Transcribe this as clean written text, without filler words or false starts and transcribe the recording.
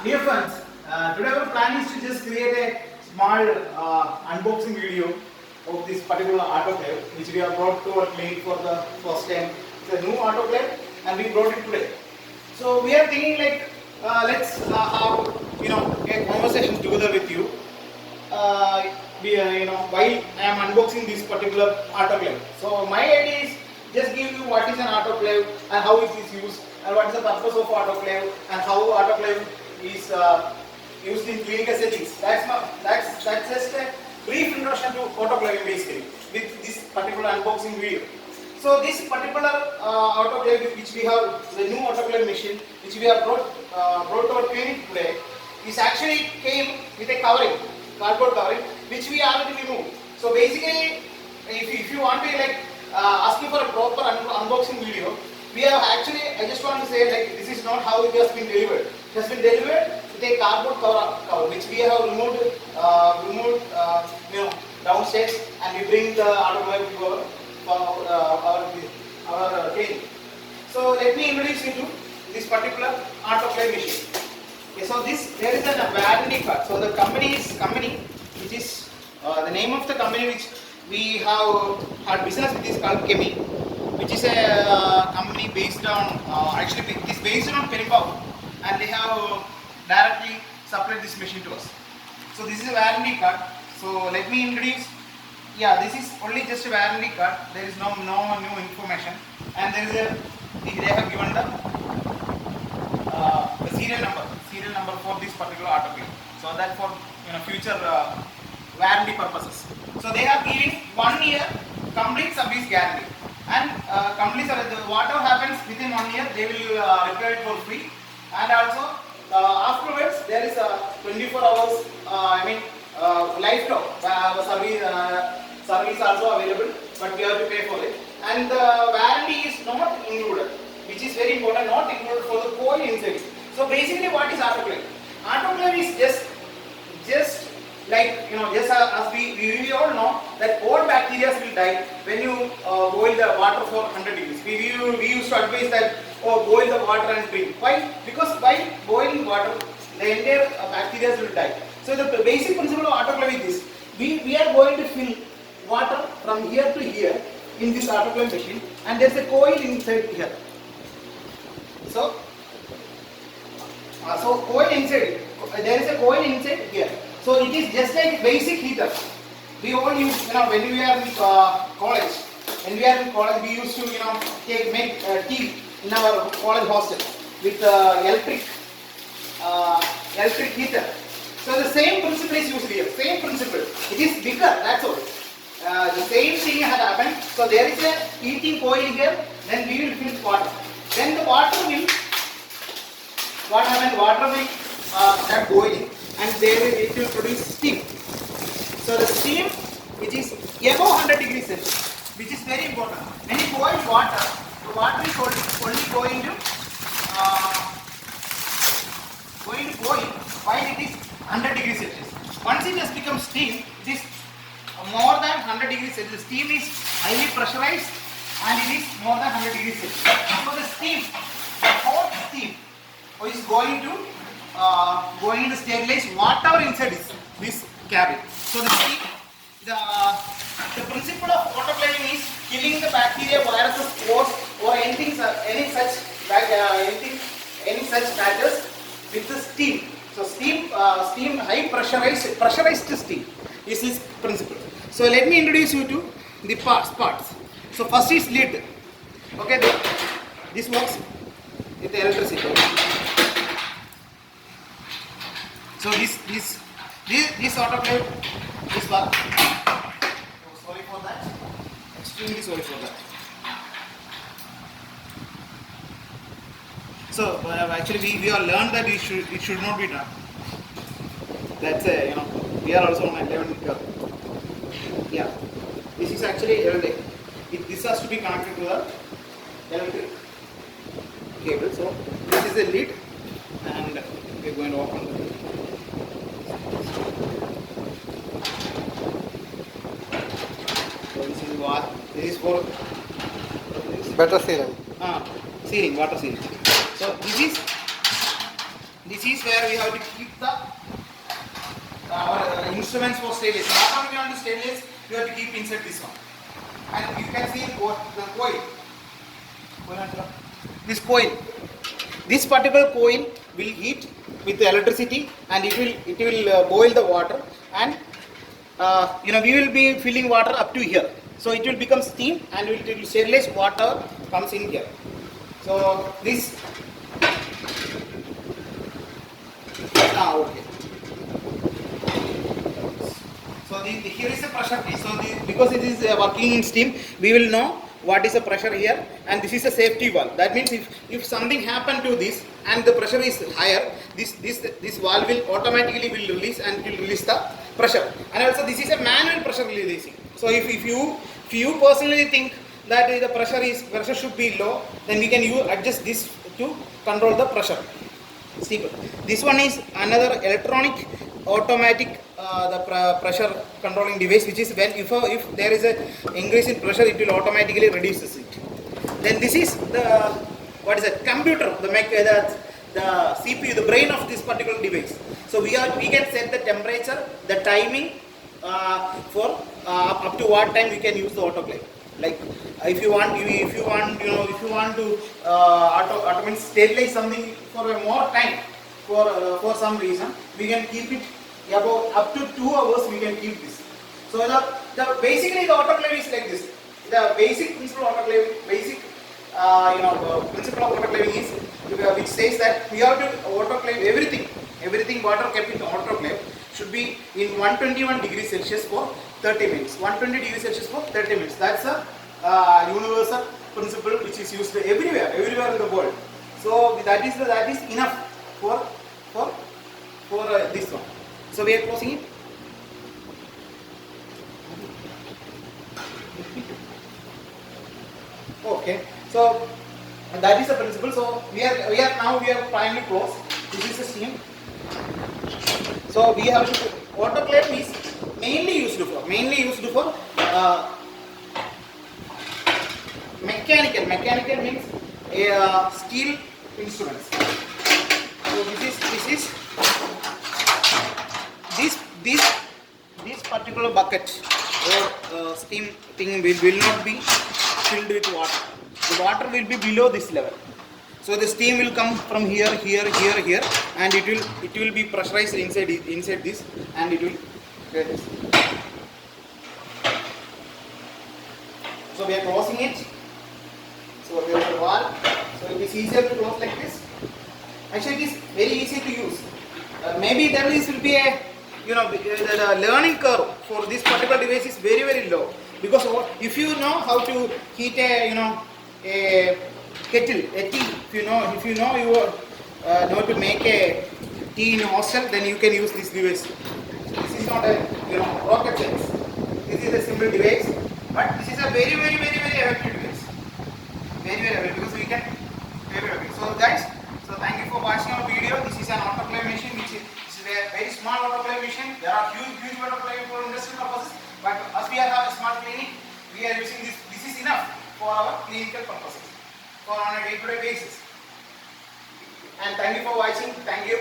Dear friends, today our plan is to just create a small unboxing video of this particular autoclave which we have brought to our clinic for the first time. It's a new autoclave and we brought it today. So we are thinking like let's have a conversation together with you. While I am unboxing this particular autoclave. So my idea is just give you what is an autoclave and how it is used and what is the purpose of autoclave and how autoclave is used in clinical settings. That's just a brief introduction to autoclaving basically with this particular unboxing video. So this particular autoclave which we have, the new autoclave machine which we have brought to our clinic today, is actually came with a covering, cardboard covering, which we already removed. So basically, if you want to like asking for a proper unboxing video, we have actually, I just want to say like this is not how it has been delivered. It has been delivered with a cardboard cover which we have removed downstairs, and we bring the autoclave to our clinic. So let me introduce you to this particular autoclave machine. Okay, so there is a warranty card. So the company which is the name of the company which we have had business with is called Chemi, which is a company based on actually it is based on Peripau, and they have directly supplied this machine to us. So this is a warranty card. So let me introduce. Yeah, this is only just a warranty card. There is no new information, and they have given the serial number for this particular autoclave. So that for future warranty purposes. So they are giving 1 year complete service guarantee, and complete service, whatever happens within 1 year they will repair it for free, and also afterwards there is a 24 hours lifetime service also available, but we have to pay for it, and the warranty is not included, which is very important, not included for the coil inside. So basically what is autoclave? Autoclave is just like just as we all know that all bacteria will die when you boil the water for 100 degrees. We used to advise that boil the water and drink. Why? Because by boiling water the entire bacteria will die. So the basic principle of autoclave is this: we are going to fill water from here to here in this autoclave machine, and there is a coil inside here. So coil inside, there is a coil inside here. So it is just like basic heater. We all use, when we are in college. When we are in college, we used to, make tea in our college hostel with electric heater. So the same principle is used here. Same principle. It is bigger. That's all. The same thing had happened. So there is a heating coil here. Then we will fill water. Then the water will. What happens? Water will start boiling, and it will produce steam. So the steam, which is above 100 degrees Celsius, which is very important. When you boil water, the water is only going to boil while it is 100 degrees Celsius. Once it has become steam, it is more than 100 degrees Celsius. Steam is highly pressurized and it is more than 100 degrees Celsius. So the steam, the hot steam, is going to sterilize whatever inside this cabin. So the steam, the principle of autoclaving is killing the bacteria, viruses, spores, or any such matters with the steam. So steam high pressurized steam is this principle. So let me introduce you to the parts. So first is lid. Okay, this works with electricity. So this autoclave, this work. So sorry for that. Extremely sorry for that. So actually we all learned that it should not be done. That's we are also on a 11 curve. Yeah, this is actually electric. This has to be connected to the electric cable. So this is the lid, and we are going to open the lid. So this is what this is for. Better sealing. Sealing, water sealing. So this This is where we have to keep the our instruments for stainless. Not only on the stainless, you have to keep inside this one. And you can see the coil. This coil. This particular coil will heat with the electricity, and it will boil the water, and we will be filling water up to here. So it will become steam, and it will sterilize water comes in here. So this. Okay. So here is the pressure gauge. So because it is working in steam, we will know what is the pressure here, and this is a safety valve. That means if something happened to this and the pressure is higher, this valve will automatically release, and it will release the pressure. And also this is a manual pressure releasing. So if you personally think that the pressure should be low, then we can adjust this to control the pressure. See, this one is another electronic automatic pressure controlling device, which is when if there is a increase in pressure, it will automatically reduces it. Then this is the computer, the CPU, the brain of this particular device. So we can set the temperature, the timing for up to what time we can use the autoclave. Like if you want to sterilize something for a more time, for some reason, we can keep it about up to 2 hours. We can keep this. So basically the autoclave is like this. The basic principle of autoclave, principle of autoclaving is which says that we have to autoclave everything water kept in the autoclave should be in 121 degrees Celsius for 30 minutes. 120 degrees Celsius for 30 minutes. That's a universal principle which is used everywhere in the world. So that is enough for this one. So we are closing it. Okay. So that is the principle. So we are finally closed. This is the steam. So we have to, autoclave is mainly used for mechanical means steel instruments. So this particular bucket or steam thing will not be filled with water. The water will be below this level. So the steam will come from here, and it will be pressurized inside this, and it will get this. So we are closing it. So there is a valve. So it is easier to close like this. Actually, it is very easy to use. Maybe there will be a the learning curve for this particular device is very low, because if you know how to heat a kettle, a tea. If you know to make a tea in a hostel, then you can use this device. This is not a rocket science. This is a simple device, but this is a very effective device. Very effective, because we can very effective. So guys, thank you for watching our video. This is an autoclave machine, which is a very small autoclave machine. There are huge autoclave for industrial purposes, but as we have a small clinic, we are using this. This is enough for our clinical purposes, for on a day-to-day basis. And thank you for watching. Thank you.